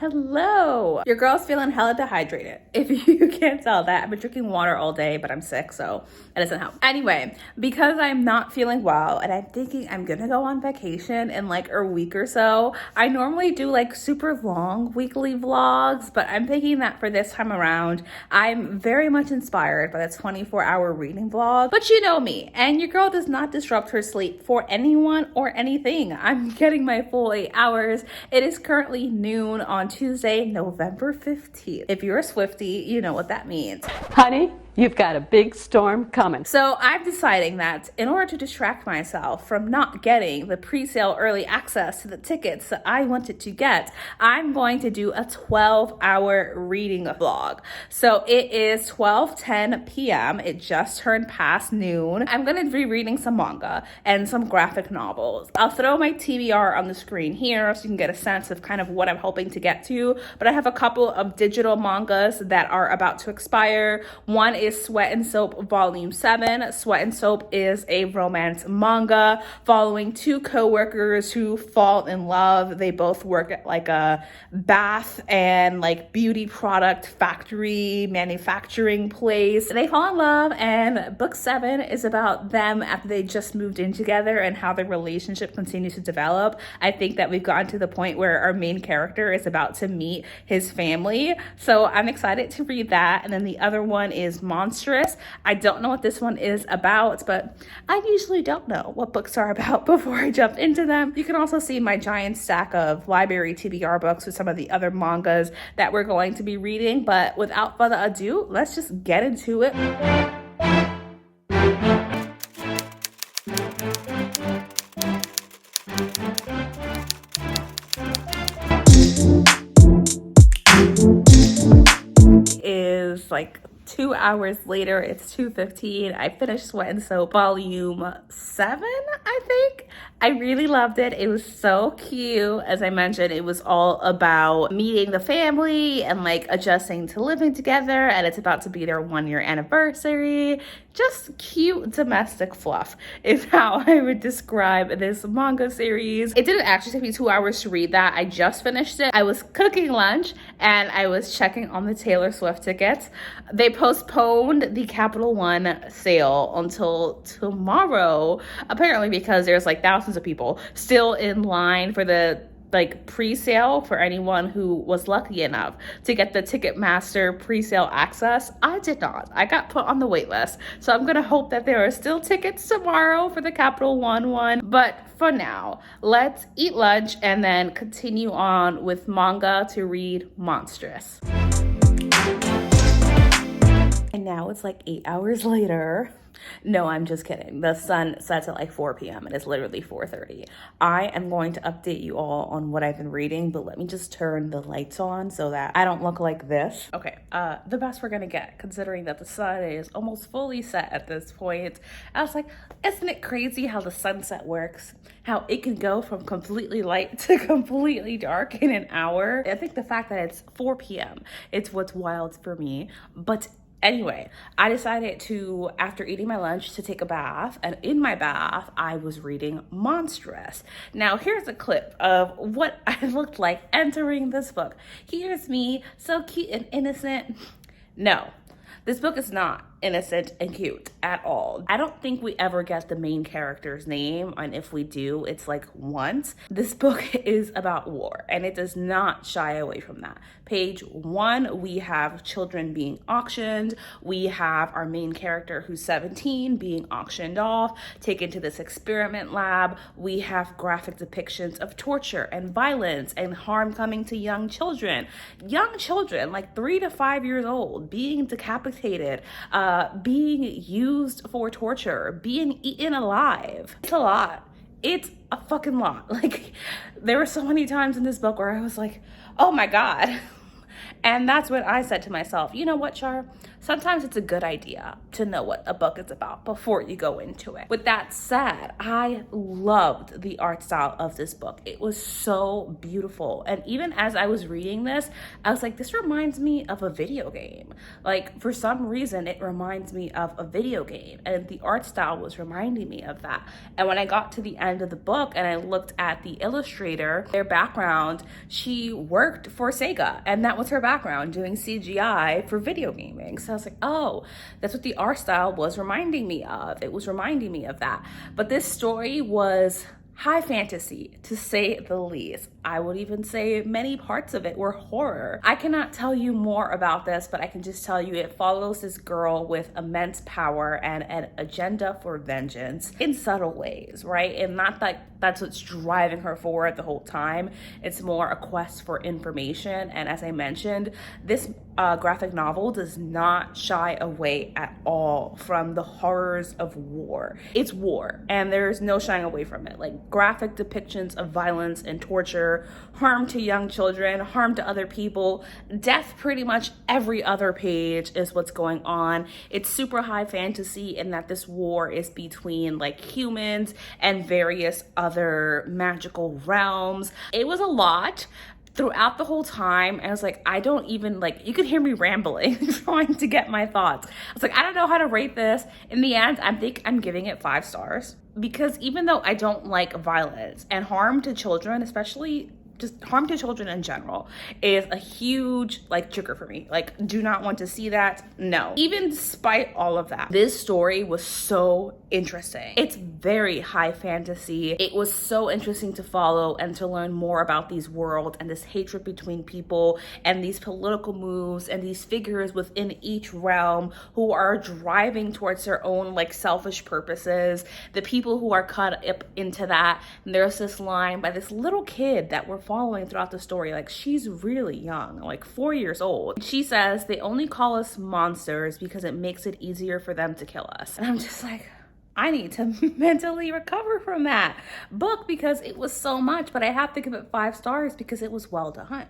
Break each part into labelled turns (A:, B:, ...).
A: Hello. Your girl's feeling hella dehydrated. If you can't tell that, I've been drinking water all day, but I'm sick, so that doesn't help. Anyway, because I'm not feeling well and I'm thinking I'm gonna go on vacation in like a week or so, I normally do like super long weekly vlogs, but I'm thinking that for this time around, I'm very much inspired by the 24-hour reading vlog. But you know me, and your girl does not disrupt her sleep for anyone or anything. I'm getting my full 8 hours. It is currently noon on Tuesday, November 15th. If you're a Swiftie, you know what that means.
B: Honey, you've got a big storm coming.
A: So I'm deciding that in order to distract myself from not getting the pre-sale early access to the tickets that I wanted to get, I'm going to do a 12-hour reading vlog. So it is 12:10 p.m. It just turned past noon. I'm going to be reading some manga and some graphic novels. I'll throw my TBR on the screen here so you can get a sense of kind of what I'm hoping to get to, but I have a couple of digital mangas that are about to expire. One is Sweat and Soap Volume 7. Sweat and Soap is a romance manga following two co-workers who fall in love. They both work at like a bath and like beauty product factory manufacturing place. They fall in love, and book 7 is about them after they just moved in together and how their relationship continues to develop. I think that we've gotten to the point where our main character is about to meet his family. So I'm excited to read that. And then the other one is Monstress. I don't know what this one is about, but I usually don't know what books are about before I jump into them. You can also see my giant stack of library TBR books with some of the other mangas that we're going to be reading. But without further ado, let's just get into it. Is like 2 hours later. It's 2:15. I finished Sweat and Soap Volume 7, I think. I really loved it. It was so cute. As I mentioned, it was all about meeting the family and like adjusting to living together, and it's about to be their 1-year anniversary. Just cute domestic fluff is how I would describe this manga series. It didn't actually take me 2 hours to read that. I just finished it. I was cooking lunch and I was checking on the Taylor Swift tickets. They postponed the Capital One sale until tomorrow, apparently because there's like thousands of people still in line for the like pre-sale for anyone who was lucky enough to get the Ticketmaster pre-sale access. I did not. I got put on the wait list. So I'm gonna hope that there are still tickets tomorrow for the Capital One one. But for now, let's eat lunch and then continue on with manga to read Monstress. And now it's like 8 hours later. No, I'm just kidding. The sun sets at like 4 p.m. and it's literally 4:30. I am going to update you all on what I've been reading, but let me just turn the lights on so that I don't look like this. Okay, the best we're gonna get, considering that the sun is almost fully set at this point. I was like, isn't it crazy how the sunset works? How it can go from completely light to completely dark in an hour? I think the fact that it's 4 p.m., it's what's wild for me. But anyway, I decided to, after eating my lunch, to take a bath. And in my bath, I was reading Monstress. Now, here's a clip of what I looked like entering this book. Here's me, so cute and innocent. No, this book is not innocent and cute at all. I don't think we ever get the main character's name, and if we do, it's like once. This book is about war, and it does not shy away from that. Page 1, we have children being auctioned. We have our main character who's 17 being auctioned off, taken to this experiment lab. We have graphic depictions of torture and violence and harm coming to young children. Young children, like 3 to 5 years old, being decapitated, being used for torture, being eaten alive. It's a lot. It's a fucking lot. Like, there were so many times in this book where I was like, oh my God. And that's when I said to myself, you know what, Char? sometimes it's a good idea to know what a book is about before you go into it. With that said, I loved the art style of this book. It was so beautiful. And even as I was reading this, I was like, this reminds me of a video game. Like, for some reason, it reminds me of a video game. And the art style was reminding me of that. And when I got to the end of the book and I looked at the illustrator, their background, she worked for Sega. And that was her background, doing CGI for video gaming. So I was like, oh, that's what the art style was reminding me of. It was reminding me of that. But this story was high fantasy, to say the least. I would even say many parts of it were horror. I cannot tell you more about this, but I can just tell you it follows this girl with immense power and an agenda for vengeance in subtle ways, right? And not that that's what's driving her forward the whole time. It's more a quest for information. And as I mentioned, this graphic novel does not shy away at all from the horrors of war. It's war, and there's no shying away from it. Like, graphic depictions of violence and torture, harm to young children, harm to other people, death pretty much every other page is what's going on. It's super high fantasy in that this war is between like humans and various other magical realms. It was a lot throughout the whole time. I was like, I don't even, like, you could hear me rambling trying to get my thoughts. I was like, I don't know how to rate this. In the end, I think I'm giving it 5 stars, because even though I don't like violence and harm to children, especially just harm to children in general, is a huge like trigger for me. Like, do not want to see that. No. Even despite all of that, this story was so interesting. It's very high fantasy. It was so interesting to follow and to learn more about these worlds and this hatred between people and these political moves and these figures within each realm who are driving towards their own like selfish purposes. The people who are caught up into that. And there's this line by this little kid that we're following throughout the story. Like, she's really young, like 4 years old. She says they only call us monsters because it makes it easier for them to kill us. And I'm just like, I need to mentally recover from that book because it was so much, but I have to give it 5 stars because it was well done.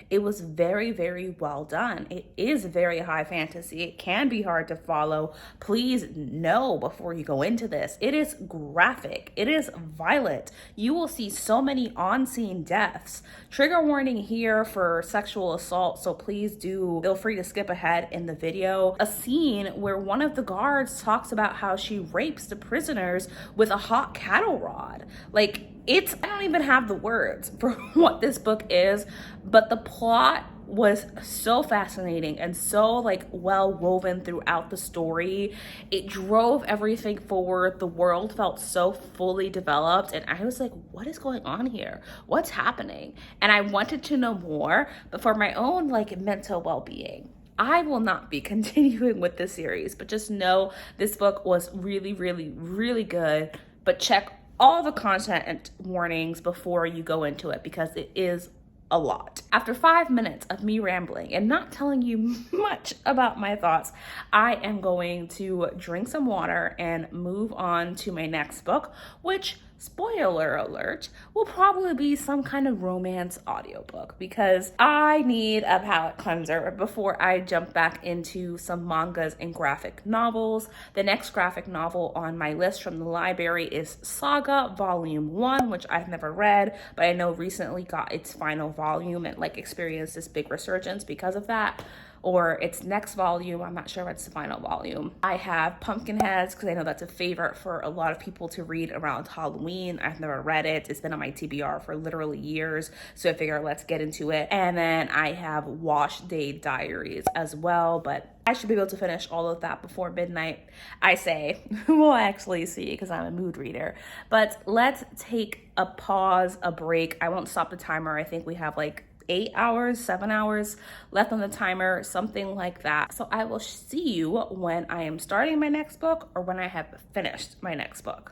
A: It was very, very well done. It is very high fantasy. It can be hard to follow. Please know before you go into this. It is graphic. It is violent. You will see so many on-scene deaths. Trigger warning here for sexual assault, so please do feel free to skip ahead in the video. A scene where one of the guards talks about how she rapes the prisoners with a hot cattle rod. Like, I don't even have the words for what this book is, but the plot was so fascinating and so like well woven throughout the story. It drove everything forward. The world felt so fully developed, and I was like, what is going on here? What's happening? And I wanted to know more, but for my own like mental well-being, I will not be continuing with this series, but just know this book was really, really, really good. But check all the content and warnings before you go into it because it is a lot. After 5 minutes of me rambling and not telling you much about my thoughts, I am going to drink some water and move on to my next book, which, spoiler alert, will probably be some kind of romance audiobook because I need a palate cleanser before I jump back into some mangas and graphic novels. The next graphic novel on my list from the library is Saga Volume 1, which I've never read, but I know recently got its final volume and like experienced this big resurgence because of that. Or its next volume. I'm not sure if it's the final volume. I have Pumpkinheads because I know that's a favorite for a lot of people to read around Halloween. I've never read it. It's been on my TBR for literally years. So I figure let's get into it. And then I have Wash Day Diaries as well, but I should be able to finish all of that before midnight. I say, we'll actually see because I'm a mood reader. But let's take a pause, a break. I won't stop the timer. I think we have like 8 hours, 7 hours left on the timer, something like that. So I will see you when I am starting my next book or when I have finished my next book.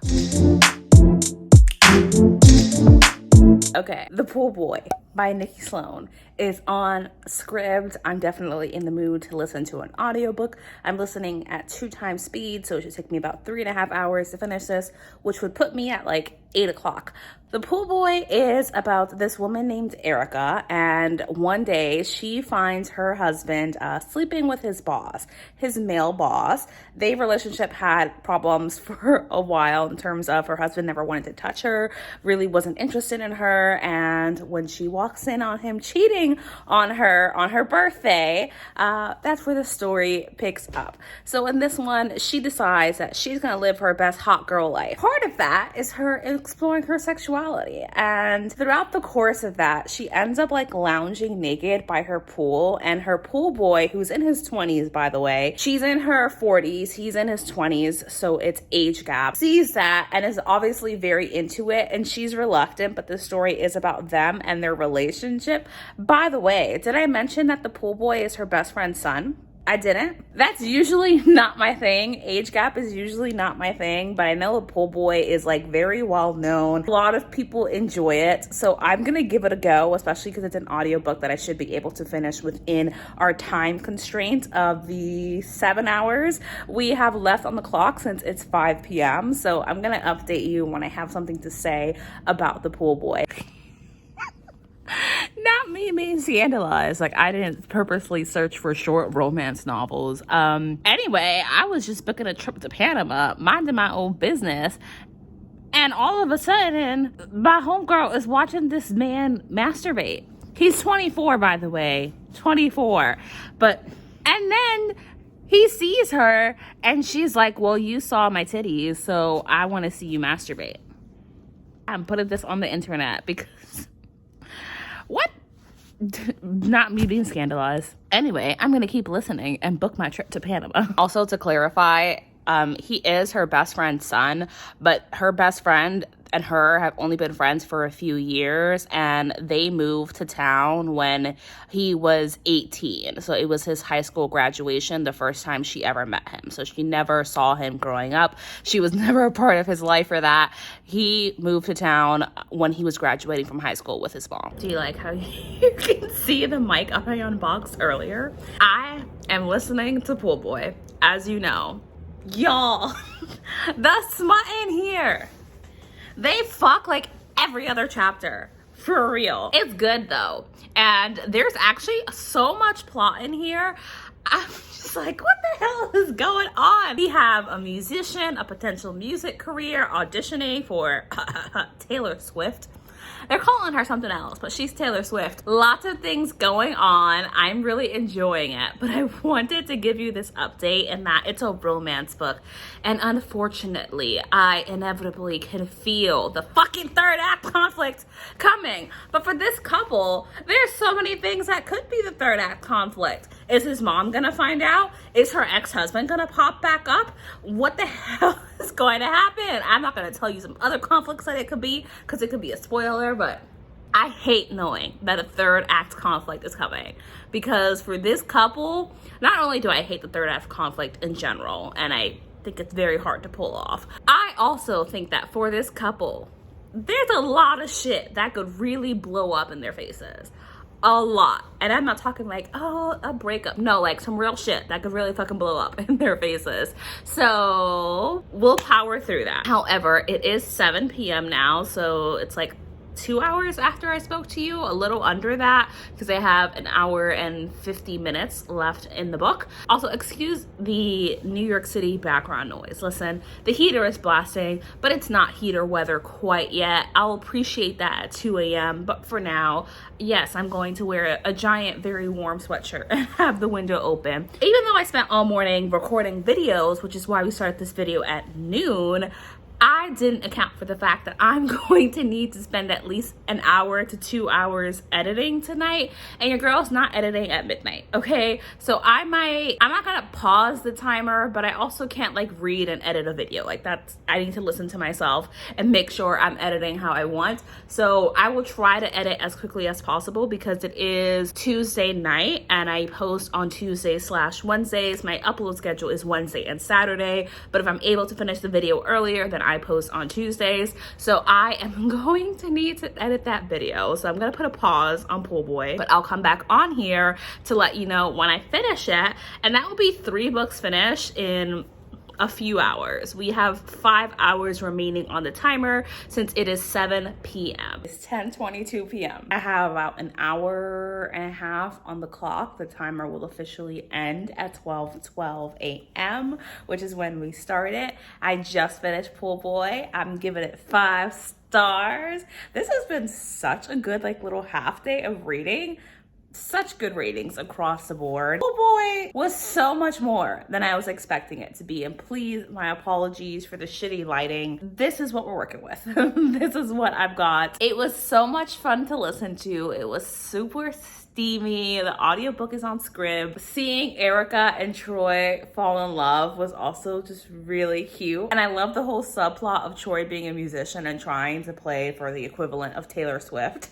A: Okay, The Pool Boy by Nikki Sloan is on Scribd. I'm definitely in the mood to listen to an audiobook. I'm listening at 2 times speed, so it should take me about 3.5 hours to finish this, which would put me at like 8 o'clock. The Pool Boy is about this woman named Erica, and one day she finds her husband sleeping with his boss, his male boss. Their relationship had problems for a while in terms of her husband never wanted to touch her, really wasn't interested in her, and when she walks in on him cheating on her birthday, that's where the story picks up. So in this one, she decides that she's gonna live her best hot girl life. Part of that is her exploring her sexuality. And throughout the course of that, she ends up like lounging naked by her pool, and her pool boy, who's in his 20s, by the way, she's in her 40s, he's in his 20s, so it's age gap, sees that and is obviously very into it, and she's reluctant, but the story is about them and their relationship. By the way, did I mention that the pool boy is her best friend's son? I didn't. That's usually not my thing. Age gap is usually not my thing, but I know a pool boy is like very well known. A lot of people enjoy it, so I'm gonna give it a go, especially because it's an audiobook that I should be able to finish within our time constraint of the 7 hours we have left on the clock since it's 5 p.m. So I'm gonna update you when I have something to say about the pool boy. Not me being scandalized. Like, I didn't purposely search for short romance novels. Anyway, I was just booking a trip to Panama, minding my own business, and all of a sudden, my homegirl is watching this man masturbate. He's 24, by the way. 24. And then he sees her, and she's like, well, you saw my titties, so I want to see you masturbate. I'm putting this on the internet because... What? Not me being scandalized. Anyway, I'm going to keep listening and book my trip to Panama. Also, to clarify, he is her best friend's son, but her best friend and her have only been friends for a few years, and they moved to town when he was 18. So it was his high school graduation, the first time she ever met him. So she never saw him growing up. She was never a part of his life for that. He moved to town when he was graduating from high school with his mom. Do you like how you can see the mic I unboxed earlier? I am listening to Pool Boy, as you know. Y'all, the smut in here. They fuck like every other chapter. For real. It's good though. And there's actually so much plot in here. I'm just like, what the hell is going on? We have a musician, a potential music career, auditioning for Taylor Swift. They're calling her something else, but she's Taylor Swift. Lots of things going on. I'm really enjoying it, but I wanted to give you this update in that it's a romance book. And unfortunately, I inevitably can feel the fucking third act conflict coming. But for this couple, there's so many things that could be the third act conflict. Is his mom gonna find out? Is her ex-husband gonna pop back up? What the hell is going to happen? I'm not gonna tell you some other conflicts that it could be, because it could be a spoiler, but I hate knowing that a third act conflict is coming, because for this couple, not only do I hate the third act conflict in general, and I think it's very hard to pull off, I also think that for this couple, there's a lot of shit that could really blow up in their faces. A lot. And I'm not talking like, oh, a breakup. No, like some real shit that could really fucking blow up in their faces. So we'll power through that. However, it is 7 p.m. now, so it's like 2 hours after I spoke to you, a little under that, because I have an hour and 50 minutes left in the book. Also, excuse the New York City background noise. Listen, the heater is blasting, but it's not heater weather quite yet. I'll appreciate that at 2 a.m. But for now, yes, I'm going to wear a giant, very warm sweatshirt and have the window open. Even though I spent all morning recording videos, which is why we started this video at noon, I didn't account for the fact that I'm going to need to spend at least an hour to 2 hours editing tonight, and your girl's not editing at midnight, okay? So I'm not gonna pause the timer, but I also can't like read and edit a video. Like I need to listen to myself and make sure I'm editing how I want. So I will try to edit as quickly as possible, because it is Tuesday night and I post on Tuesdays/Wednesdays. My upload schedule is Wednesday and Saturday, but if I'm able to finish the video earlier, then I post on Tuesdays. So I am going to need to edit that video. So I'm gonna put a pause on Pool Boy, but I'll come back on here to let you know when I finish it. And that will be 3 books finished in a few hours. We have 5 hours remaining on the timer since it is 7 p.m. It's 10:22 p.m. I have about an hour and a half on the clock. The timer will officially end at 12:12 a.m., which is when we start it. I just finished Pool Boy. I'm giving it 5 stars. This has been such a good like little half day of reading. Such good ratings across the board. Oh boy, was so much more than I was expecting it to be. And please, my apologies for the shitty lighting. This is what we're working with. This is what I've got. It was so much fun to listen to. It was super steamy. The audiobook is on Scrib. Seeing Erica and Troy fall in love was also just really cute. And I love the whole subplot of Troy being a musician and trying to play for the equivalent of Taylor Swift.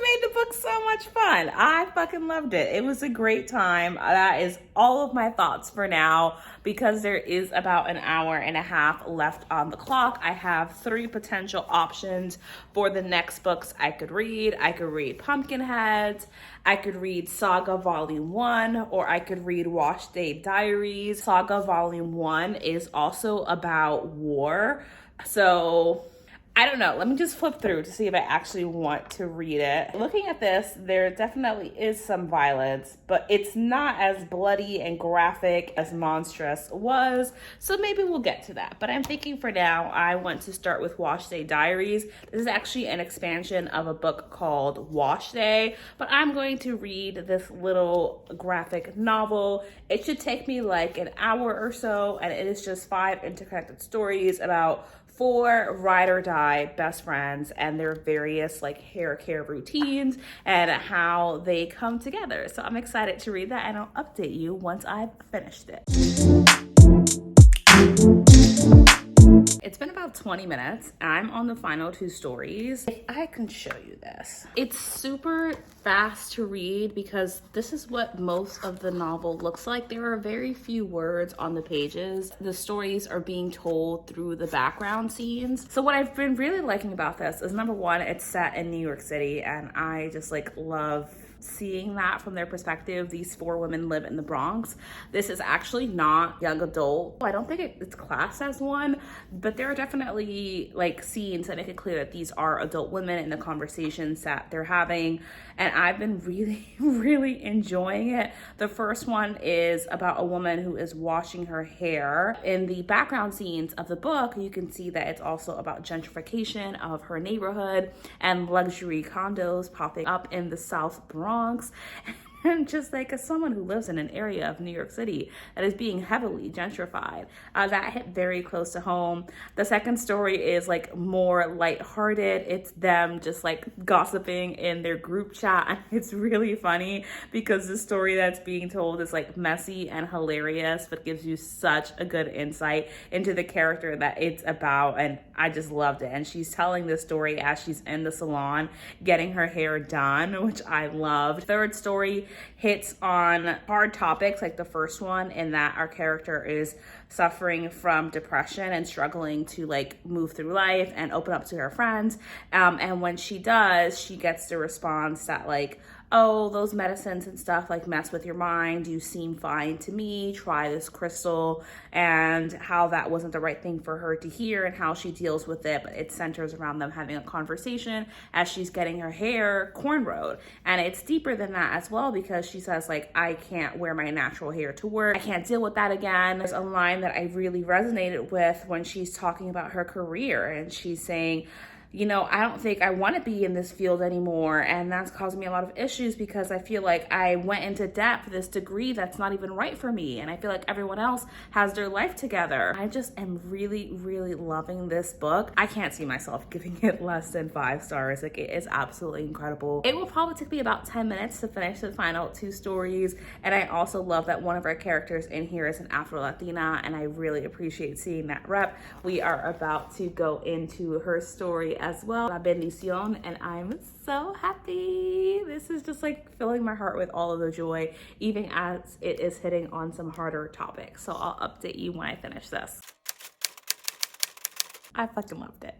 A: Made the book so much fun. I fucking loved it. It was a great time. That is all of my thoughts for now because there is about an hour and a half left on the clock. I have 3 potential options for the next books I could read. I could read Pumpkinheads, I could read Saga Volume 1, or I could read Wash Day Diaries. Saga Volume 1 is also about war. So I don't know. Let me just flip through to see if I actually want to read it. Looking at this, there definitely is some violence, but it's not as bloody and graphic as Monstress was, so maybe we'll get to that. But I'm thinking for now, I want to start with Wash Day Diaries. This is actually an expansion of a book called Wash Day, but I'm going to read this little graphic novel. It should take me like an hour or so, and it is just 5 interconnected stories about 4 ride or die best friends and their various like hair care routines and how they come together. So I'm excited to read that and I'll update you once I've finished it. It's been about 20 minutes. I'm on the final 2 stories. If I can show you this. It's super fast to read because this is what most of the novel looks like. There are very few words on the pages. The stories are being told through the background scenes. So what I've been really liking about this is number 1, it's set in New York City and I just like love seeing that from their perspective. These 4 women live in the Bronx. This is actually not young adult. I don't think it's classed as one, but there are definitely like scenes that make it clear that these are adult women in the conversations that they're having. And I've been really, really enjoying it. The first one is about a woman who is washing her hair. In the background scenes of the book, you can see that it's also about gentrification of her neighborhood and luxury condos popping up in the South Bronx. And just like as someone who lives in an area of New York City that is being heavily gentrified, that hit very close to home. The second story is like more lighthearted. It's them just like gossiping in their group chat. And it's really funny because the story that's being told is like messy and hilarious, but gives you such a good insight into the character that it's about. And I just loved it. And she's telling this story as she's in the salon getting her hair done, which I loved. Third story hits on hard topics like the first one, in that our character is suffering from depression and struggling to like move through life and open up to her friends. And when she does, she gets the response that like, oh, those medicines and stuff like mess with your mind. You seem fine to me. Try this crystal. And how that wasn't the right thing for her to hear and how she deals with it. But it centers around them having a conversation as she's getting her hair cornrowed. And it's deeper than that as well because she says like, I can't wear my natural hair to work. I can't deal with that again. There's a line that I really resonated with when she's talking about her career and she's saying, you know, I don't think I want to be in this field anymore. And that's causing me a lot of issues because I feel like I went into debt for this degree that's not even right for me. And I feel like everyone else has their life together. I just am really, really loving this book. I can't see myself giving it less than 5 stars. Like, it is absolutely incredible. It will probably take me about 10 minutes to finish the final 2 stories. And I also love that one of our characters in here is an Afro-Latina, and I really appreciate seeing that rep. We are about to go into her story as well, La Bendición, and I'm so happy. This is just like filling my heart with all of the joy, even as it is hitting on some harder topics. So I'll update you when I finish this. I fucking loved it.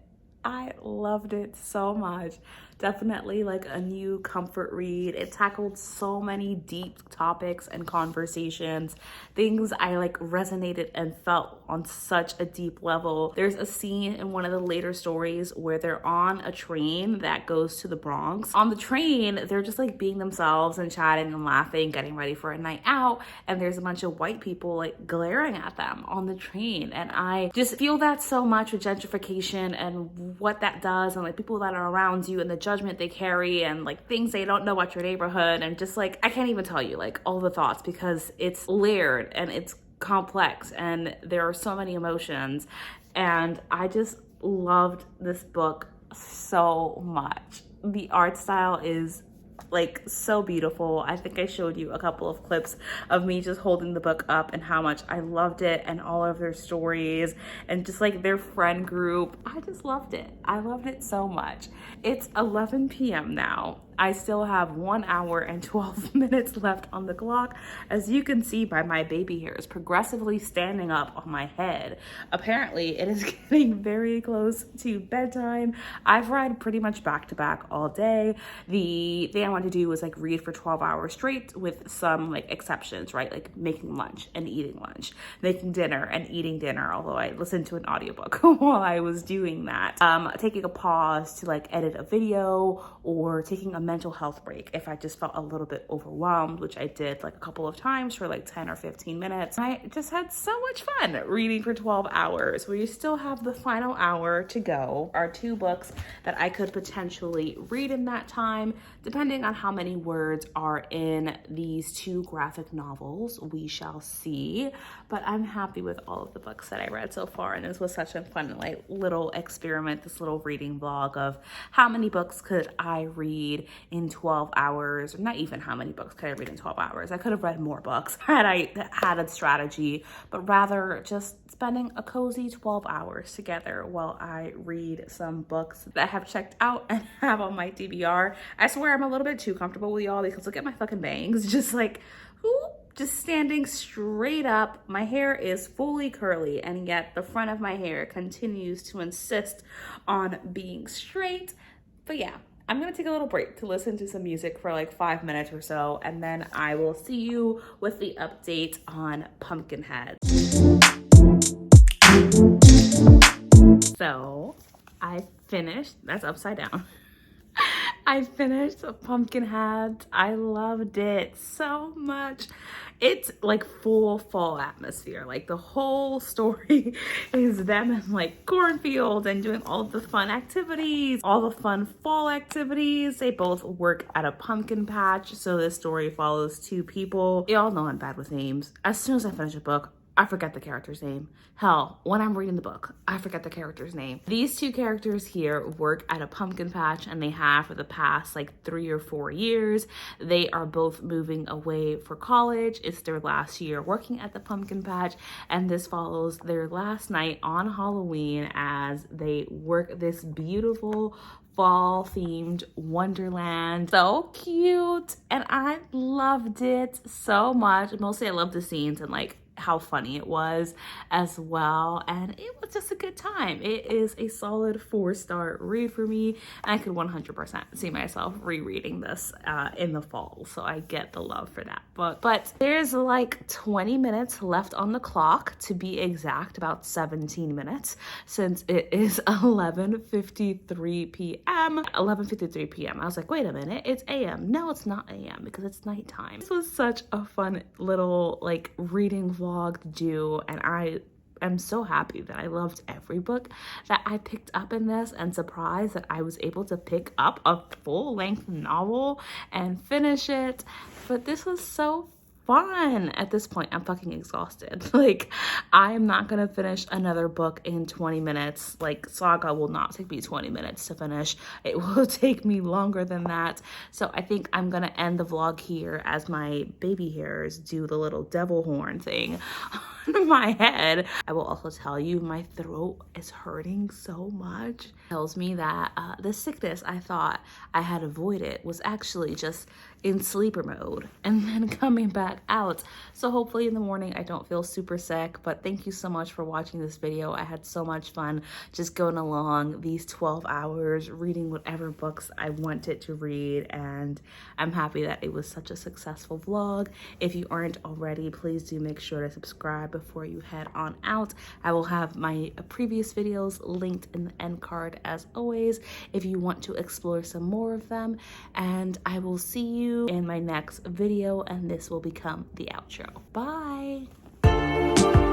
A: I loved it so much. Definitely like a new comfort read. It tackled so many deep topics and conversations, things I like resonated and felt on such a deep level. There's a scene in one of the later stories where they're on a train that goes to the Bronx. On the train, they're just like being themselves and chatting and laughing, getting ready for a night out, and there's a bunch of white people like glaring at them on the train. And I just feel that so much with gentrification and what that does, and like people that are around you and the judgment they carry and like things they don't know about your neighborhood. And just like, I can't even tell you like all the thoughts because it's layered and it's complex and there are so many emotions. And I just loved this book so much. The art style is like so beautiful. I think I showed you a couple of clips of me just holding the book up and how much I loved it, and all of their stories and just like their friend group. I just loved it. I loved it so much. It's 11 p.m. now. I still have 1 hour and 12 minutes left on the clock. As you can see by my baby hairs progressively standing up on my head. Apparently it is getting very close to bedtime. I've read pretty much back to back all day. The thing I wanted to do was like read for 12 hours straight with some like exceptions, right? Like making lunch and eating lunch, making dinner and eating dinner, although I listened to an audiobook while I was doing that. Taking a pause to like edit a video, or taking a mental health break if I just felt a little bit overwhelmed, which I did like a couple of times for like 10 or 15 minutes. I just had so much fun reading for 12 hours. We still have the final hour to go. Our 2 books that I could potentially read in that time, depending on how many words are in these 2 graphic novels, we shall see. But I'm happy with all of the books that I read so far, and this was such a fun like little experiment, this little reading vlog of how many books could I read in 12 hours, or not even how many books could I read in 12 hours. I could have read more books had I had a strategy, but rather just spending a cozy 12 hours together while I read some books that I have checked out and have on my DVR. I swear I'm a little bit too comfortable with y'all because look at my fucking bangs, just like, whoop, just standing straight up. My hair is fully curly, and yet the front of my hair continues to insist on being straight. But yeah, I'm gonna take a little break to listen to some music for like 5 minutes or so, and then I will see you with the update on Pumpkinhead. So I finished, that's upside down. I finished Pumpkinhead. I loved it so much. It's like full fall atmosphere. Like the whole story is them in like cornfields and doing all the fun activities, all the fun fall activities. They both work at a pumpkin patch. So this story follows 2 people. You all know I'm bad with names. As soon as I finish a book, I forget the character's name. Hell, when I'm reading the book, I forget the character's name. These 2 characters here work at a pumpkin patch, and they have for the past like 3 or 4 years. They are both moving away for college. It's their last year working at the pumpkin patch, and this follows their last night on Halloween as they work this beautiful fall themed wonderland. So cute, and I loved it so much. Mostly I love the scenes and like how funny it was as well, and it was just a good time. It is a solid 4-star read for me, and I could 100% see myself rereading this in the fall, so I get the love for that book. But there's like 20 minutes left on the clock, to be exact, about 17 minutes, since it is 11:53 p.m. 11:53 p.m. I was like, wait a minute, it's a.m. No, it's not a.m. because it's nighttime. This was such a fun little like reading vlog to do, and I am so happy that I loved every book that I picked up in this, and surprised that I was able to pick up a full-length novel and finish it. But this was so fun. At this point, I'm fucking exhausted. Like, I am not gonna finish another book in 20 minutes. Like, Saga will not take me 20 minutes to finish. It will take me longer than that. So I think I'm gonna end the vlog here as my baby hairs do the little devil horn thing on my head. I will also tell you my throat is hurting so much. It tells me that the sickness I thought I had avoided was actually just in sleeper mode and then coming back out. So hopefully in the morning I don't feel super sick, but thank you so much for watching this video. I had so much fun just going along these 12 hours, reading whatever books I wanted to read, and I'm happy that it was such a successful vlog. If you aren't already, please do make sure to subscribe before you head on out. I will have my previous videos linked in the end card as always if you want to explore some more of them, and I will see you in my next video, and this will become the outro. Bye.